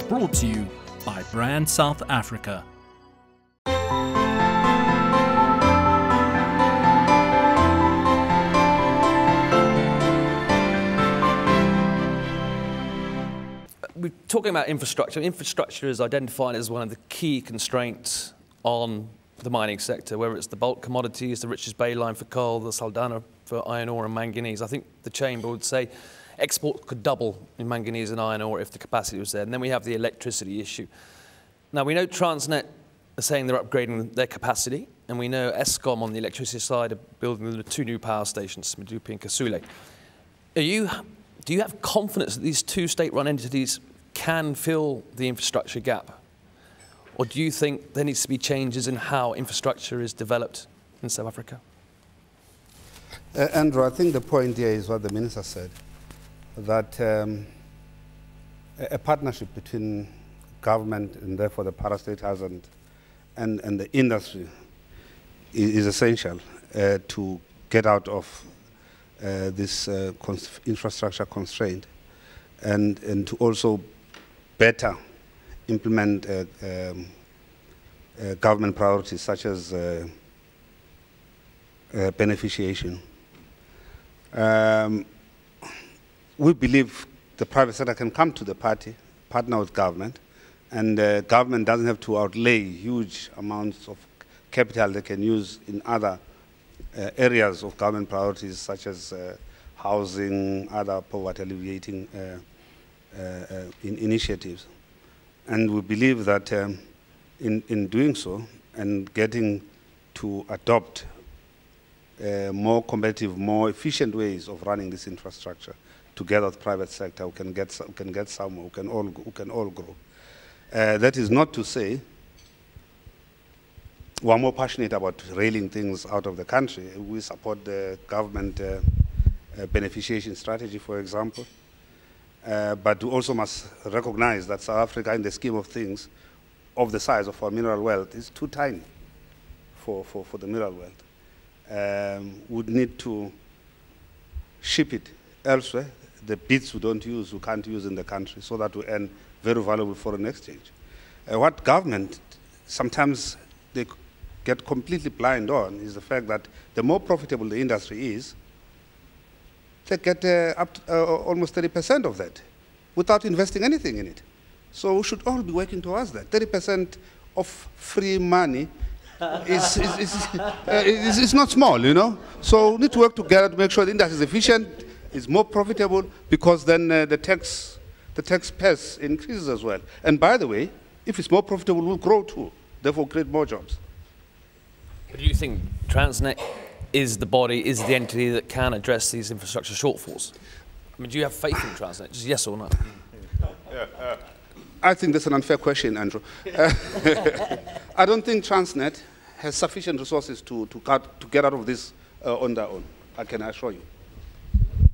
brought to you by Brand South Africa. We're talking about infrastructure. Infrastructure is identified as one of the key constraints on the mining sector, whether it's the bulk commodities, the Richards Bay line for coal, the Saldanha for iron ore and manganese. I think the Chamber would say exports could double in manganese and iron ore if the capacity was there. And then we have the electricity issue. Now, we know Transnet are saying they're upgrading their capacity, and we know Eskom on the electricity side are building the 2 new power stations, Medupi and Kasule. Do you have confidence that these 2 state-run entities can fill the infrastructure gap? Or do you think there needs to be changes in how infrastructure is developed in South Africa? Andrew, I think the point here is what the Minister said, that a partnership between government and therefore the parastatals and the industry is essential to get out of this infrastructure constraint and to also better implement government priorities such as beneficiation. We believe the private sector can come to the party, partner with government, and government doesn't have to outlay huge amounts of capital they can use in other areas of government priorities such as housing, other poverty alleviating initiatives. And we believe that in doing so and getting to adopt more competitive, more efficient ways of running this infrastructure together with the private sector, we can get somewhere, we can all grow. That is not to say we're more passionate about railing things out of the country. We support the government beneficiation strategy, for example. But we also must recognize that South Africa, in the scheme of things, of the size of our mineral wealth, is too tiny for the mineral wealth. Would need to ship it elsewhere. The bits we don't use, we can't use in the country, so that we earn very valuable foreign exchange. What government sometimes they get completely blind on is the fact that the more profitable the industry is, they get up to, almost 30% of that without investing anything in it. So we should all be working towards that. 30% of free money is not small, you know. So we need to work together to make sure the industry is efficient, is more profitable, because then the tax base increases as well. And by the way, if it's more profitable, we'll grow too. Therefore, create more jobs. But do you think Transnet is the body, is the entity that can address these infrastructure shortfalls? I mean, do you have faith in Transnet? Just yes or no? I think that's an unfair question, Andrew. I don't think Transnet has sufficient resources to get out of this on their own, I can assure you.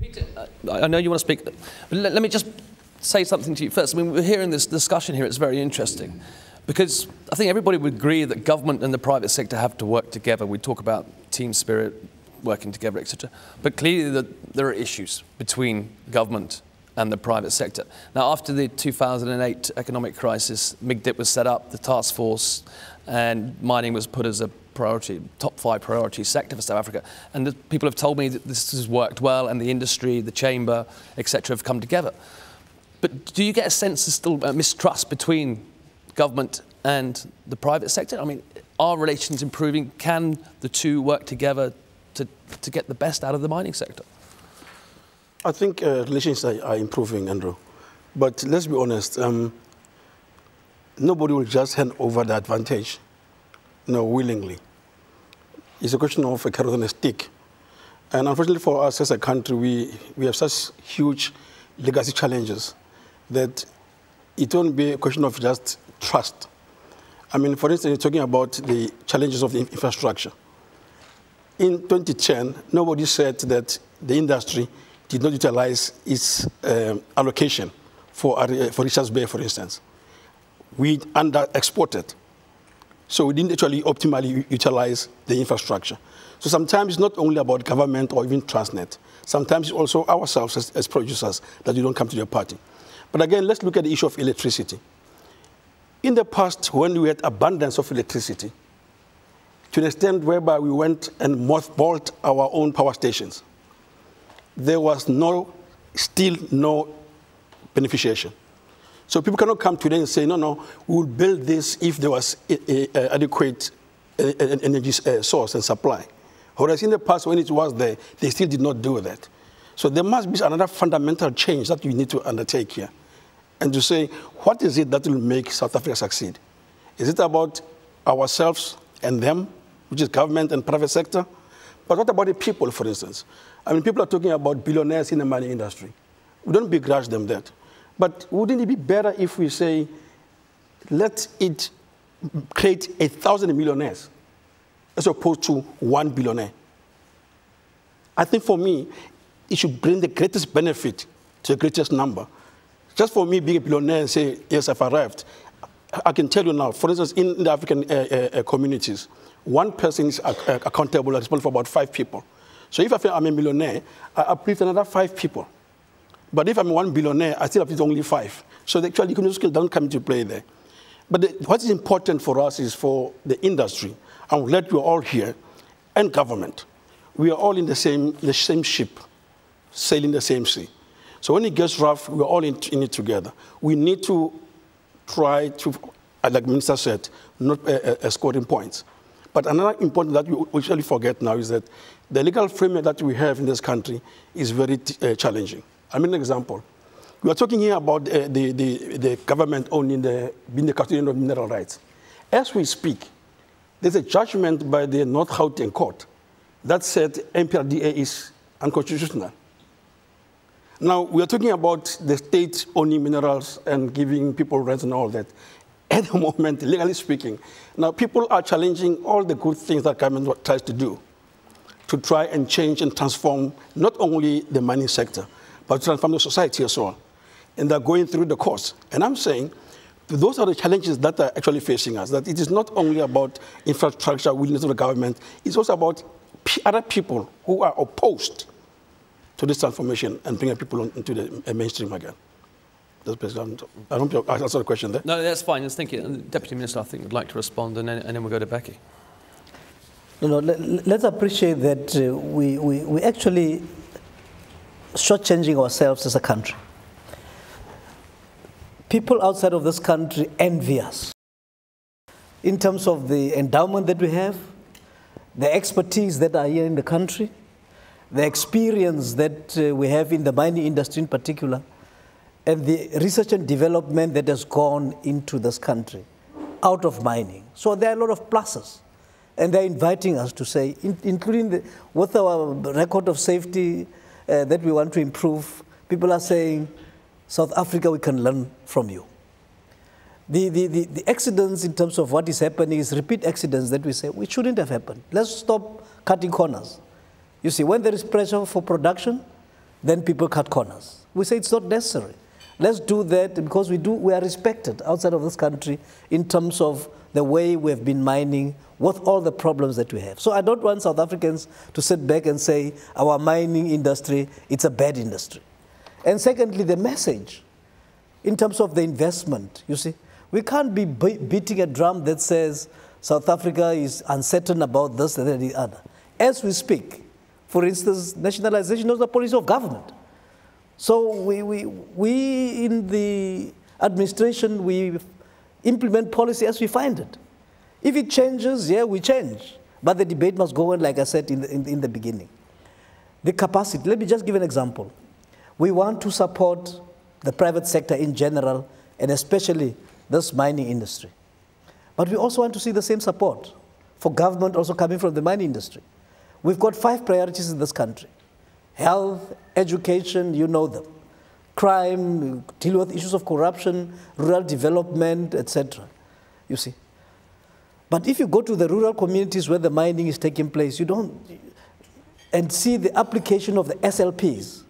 Peter, I know you want to speak, but let me just say something to you first. I mean, we're hearing this discussion here, it's very interesting, because I think everybody would agree that government and the private sector have to work together. We talk about team spirit, working together, etc. But clearly there are issues between government and the private sector. Now, after the 2008 economic crisis, MIGDIP was set up, the task force, and mining was put as a priority, top 5 priority sector for South Africa. And people have told me that this has worked well, and the industry, the chamber, etc., have come together. But do you get a sense of still mistrust between government and the private sector? I mean, are relations improving? Can the 2 work together to get the best out of the mining sector? I think relations are improving, Andrew. But let's be honest, nobody will just hand over the advantage, willingly. It's a question of a carrot and a stick. And unfortunately for us as a country, we have such huge legacy challenges that it won't be a question of just trust. I mean, for instance, you're talking about the challenges of the infrastructure. In 2010, nobody said that the industry did not utilize its allocation for Richards Bay, for instance. We under-exported. So we didn't actually optimally utilize the infrastructure. So sometimes it's not only about government or even Transnet. Sometimes it's also ourselves as producers that we don't come to the party. But again, let's look at the issue of electricity. In the past, when we had abundance of electricity, to an extent whereby we went and mothballed our own power stations, there was still no beneficiation. So people cannot come today and say, no, we will build this if there was adequate energy source and supply. Whereas in the past, when it was there, they still did not do that. So there must be another fundamental change that we need to undertake here. And to say, what is it that will make South Africa succeed? Is it about ourselves and them, which is government and private sector? But what about the people, for instance? I mean, people are talking about billionaires in the mining industry. We don't begrudge them that. But wouldn't it be better if we say, let it create 1,000 millionaires as opposed to 1 billionaire? I think for me, it should bring the greatest benefit to the greatest number. Just for me being a billionaire and say, yes, I've arrived, I can tell you now, for instance, in the African communities, one person is accountable and responsible for about 5 people. So if I feel I'm a millionaire, I uplift another 5 people. But if I'm 1 billionaire, I still uplift only 5. So the actual economic skill doesn't come into play there. But what is important for us is for the industry, and I'm glad you're all here, and government. We are all in the same ship, sailing the same sea. So when it gets rough, we're all in it together. We need to try to, like Minister said, not scoring points. But another important that we usually forget now is that the legal framework that we have in this country is very challenging. I mean, an example. We are talking here about the government owning being the custodian of mineral rights. As we speak, there's a judgment by the North Gauteng court that said MPRDA is unconstitutional. Now, we are talking about the state owning minerals and giving people rents and all that. At the moment, legally speaking, now people are challenging all the good things that government tries to do to try and change and transform not only the mining sector, but to transform the society as well. And they're going through the course. And I'm saying those are the challenges that are actually facing us, that it is not only about infrastructure, willingness of the government, it's also about other people who are opposed to this transformation and bringing people into the mainstream again. That's basically, I don't know if I answered the question there. No, that's fine. Let's think it. Deputy Minister, I think, would like to respond, and then we'll go to Becky. Let's appreciate that we actually shortchanging ourselves as a country. People outside of this country envy us in terms of the endowment that we have, the expertise that are here in the country, the experience that we have in the mining industry in particular, and the research and development that has gone into this country out of mining. So there are a lot of pluses. And they're inviting us to say, including with our record of safety that we want to improve, people are saying, South Africa, we can learn from you. The accidents in terms of what is happening is repeat accidents that we say, we shouldn't have happened. Let's stop cutting corners. You see, when there is pressure for production, then people cut corners. We say it's not necessary. Let's do that because we are respected outside of this country in terms of the way we have been mining with all the problems that we have. So I don't want South Africans to sit back and say our mining industry, it's a bad industry. And secondly, the message in terms of the investment, you see, we can't be beating a drum that says South Africa is uncertain about this and the other. As we speak, for instance, nationalization is the policy of government. So we in the administration, we implement policy as we find it. If it changes, yeah, we change. But the debate must go on, like I said in the beginning. The capacity, let me just give an example. We want to support the private sector in general, and especially this mining industry. But we also want to see the same support for government also coming from the mining industry. We've got 5 priorities in this country. Health, education, you know them. Crime, deal with issues of corruption, rural development, etc. You see. But if you go to the rural communities where the mining is taking place, you don't, and see the application of the SLPs,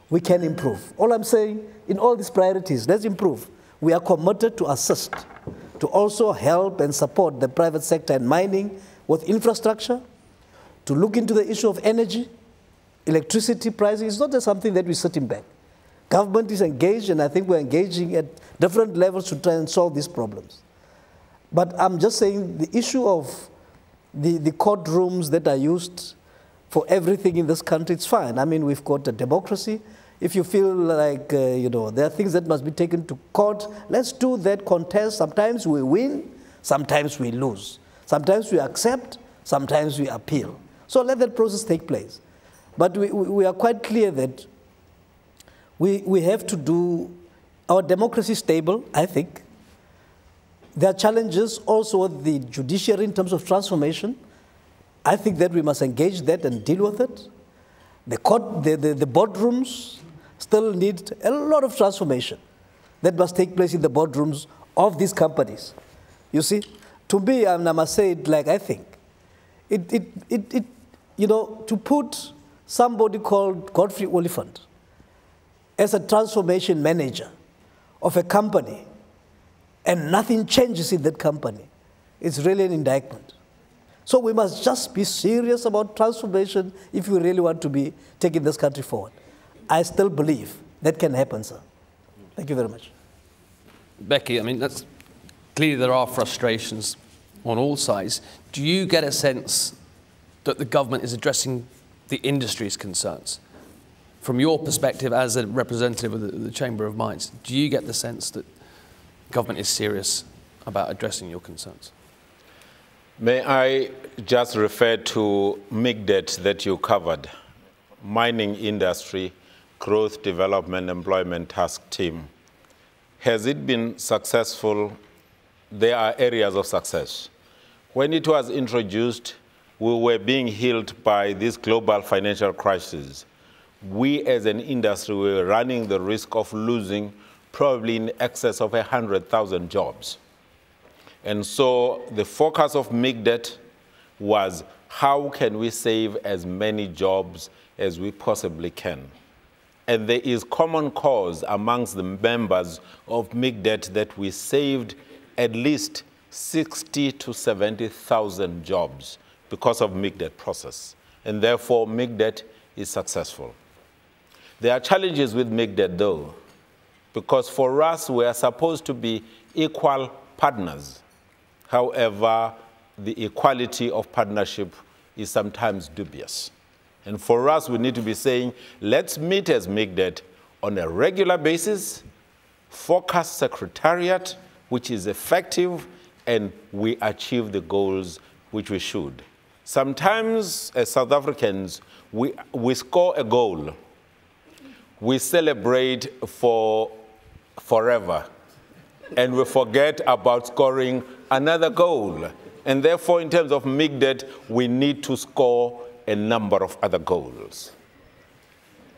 we can improve. All I'm saying, in all these priorities, let's improve. We are committed to assist, to also help and support the private sector in mining with infrastructure, to look into the issue of energy, electricity pricing. It's not just something that we're sitting back. Government is engaged, and I think we're engaging at different levels to try and solve these problems. But I'm just saying the issue of the courtrooms that are used for everything in this country, it's fine. I mean, we've got a democracy. If you feel like, there are things that must be taken to court, let's do that contest. Sometimes we win, sometimes we lose. Sometimes we accept, sometimes we appeal. So let that process take place. But we are quite clear that we have to do our democracy stable, I think. There are challenges also with the judiciary in terms of transformation. I think that we must engage that and deal with it. The boardrooms still need a lot of transformation that must take place in the boardrooms of these companies. You see, to me, I must say it like I think, to put somebody called Godfrey Oliphant as a transformation manager of a company and nothing changes in that company, it's really an indictment. So we must just be serious about transformation if we really want to be taking this country forward. I still believe that can happen, sir. Thank you very much. Becky, I mean, clearly there are frustrations on all sides. Do you get a sense that the government is addressing the industry's concerns? From your perspective as a representative of the Chamber of Mines, do you get the sense that government is serious about addressing your concerns? May I just refer to MIGDET that you covered, Mining Industry Growth Development Employment Task Team. Has it been successful? There are areas of success. When it was introduced, we were being hit by this global financial crisis. We as an industry were running the risk of losing probably in excess of 100,000 jobs. And so the focus of MIGDET was how can we save as many jobs as we possibly can. And there is common cause amongst the members of MIGDET that we saved at least 60 to 70,000 jobs because of MIGDET process. And therefore, MIGDET is successful. There are challenges with MIGDET though, because for us, we are supposed to be equal partners. However, the equality of partnership is sometimes dubious. And for us, we need to be saying, let's meet as MIGDET on a regular basis, focus secretariat, which is effective, and we achieve the goals which we should. Sometimes, as South Africans, we score a goal. We celebrate for forever, and we forget about scoring another goal. And therefore, in terms of MIGDET, we need to score a number of other goals.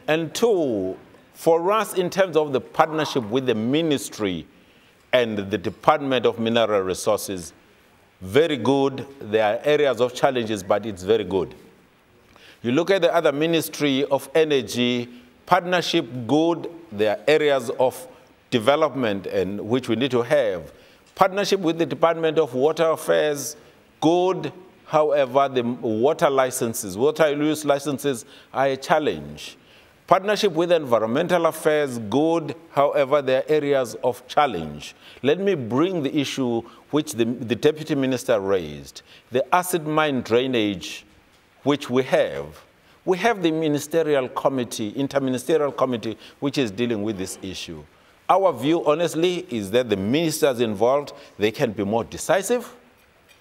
And two, for us, in terms of the partnership with the ministry and the Department of Mineral Resources, very good. There are areas of challenges, but it's very good. You look at the other Ministry of Energy, partnership good. There are areas of development and which we need to have. Partnership with the Department of Water Affairs, good. However, the water licenses, water use licenses are a challenge. Partnership with environmental affairs, good. However, there are areas of challenge. Let me bring the issue which the Deputy Minister raised, the acid mine drainage, which we have. We have the ministerial committee, interministerial committee, which is dealing with this issue. Our view, honestly, is that the ministers involved, they can be more decisive,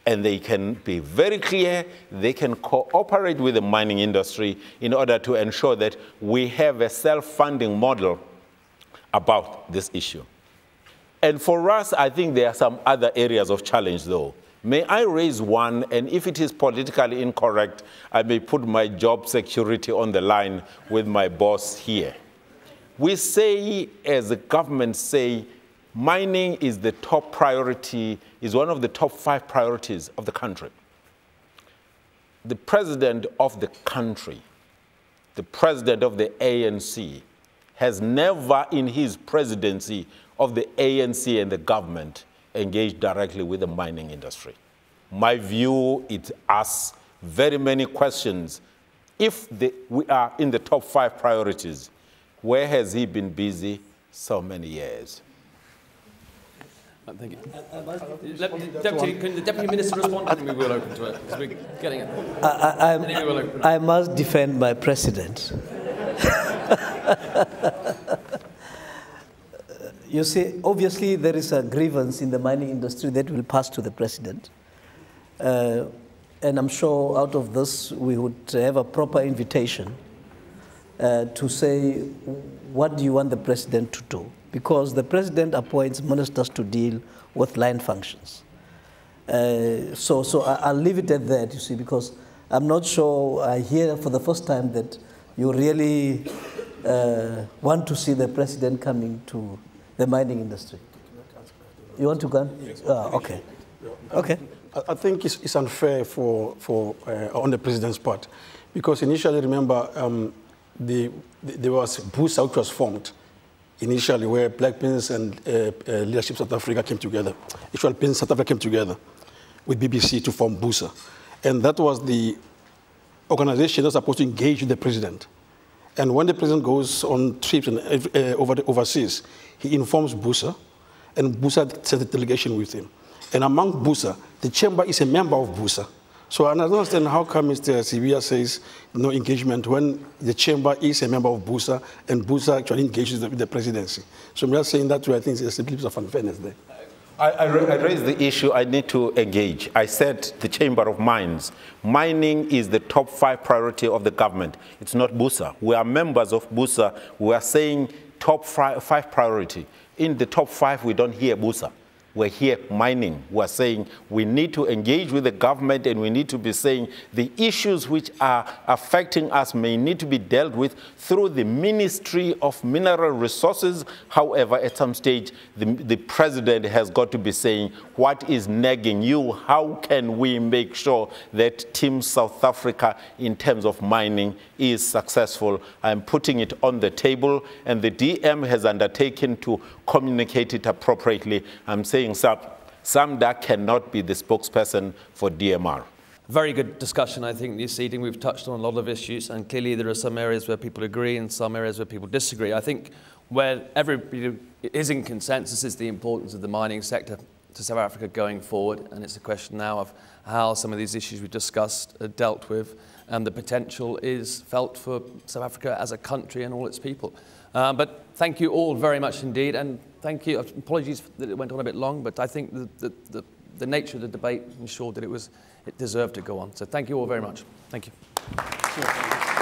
and they can be very clear. They can cooperate with the mining industry in order to ensure that we have a self-funding model about this issue. And for us, I think there are some other areas of challenge, though. May I raise one, and if it is politically incorrect, I may put my job security on the line with my boss here. We say, as a government say, mining is the top priority, is one of the top 5 priorities of the country. The president of the country, the president of the ANC, has never in his presidency of the ANC and the government engaged directly with the mining industry. My view, it asks very many questions. If we are in the top 5 priorities, where has he been busy so many years? Thank you. Can the Deputy Minister respond? I think we will open to it, because we're getting it. I must defend my president. You see, obviously there is a grievance in the mining industry that will pass to the president. And I'm sure out of this we would have a proper invitation to say, what do you want the president to do? Because the president appoints ministers to deal with line functions. So I'll leave it at that, you see, because I'm not sure I hear for the first time that you really want to see the president coming to the mining industry. You want to go on? Yes. Okay. Okay. I think it's unfair on the president's part, because initially, remember, there was BUSA, which was formed initially, where Black Prince and Leadership South Africa came together. Actually, Prince South Africa came together with BBC to form BUSA. And that was the organization that was supposed to engage with the president. And when the president goes on trips and overseas, he informs BUSA, and BUSA sends a delegation with him. And among BUSA, the chamber is a member of BUSA. So I don't understand how come Mr. Sibia says no engagement when the chamber is a member of BUSA and BUSA actually engages with the presidency. So I'm just saying that way. I think there's a bit of unfairness there. I raised the issue. I need to engage. I said the Chamber of Mines. Mining is the top 5 priority of the government. It's not BUSA. We are members of BUSA. We are saying top 5 priority. In the top 5, we don't hear BUSA. We're here mining. We're saying we need to engage with the government, and we need to be saying the issues which are affecting us may need to be dealt with through the Ministry of Mineral Resources. However, at some stage, the president has got to be saying, what is nagging you? How can we make sure that Team South Africa in terms of mining is successful? I'm putting it on the table, and the DM has undertaken to communicate it appropriately. I'm saying Samda cannot be the spokesperson for DMR. Very good discussion, I think, this evening. We've touched on a lot of issues, and clearly there are some areas where people agree and some areas where people disagree. I think where everybody is in consensus is the importance of the mining sector to South Africa going forward, and it's a question now of how some of these issues we've discussed are dealt with, and the potential is felt for South Africa as a country and all its people. But thank you all very much indeed, and thank you. Apologies that it went on a bit long, but I think the nature of the debate ensured that it deserved to go on. So thank you all very much. Thank you. Sure.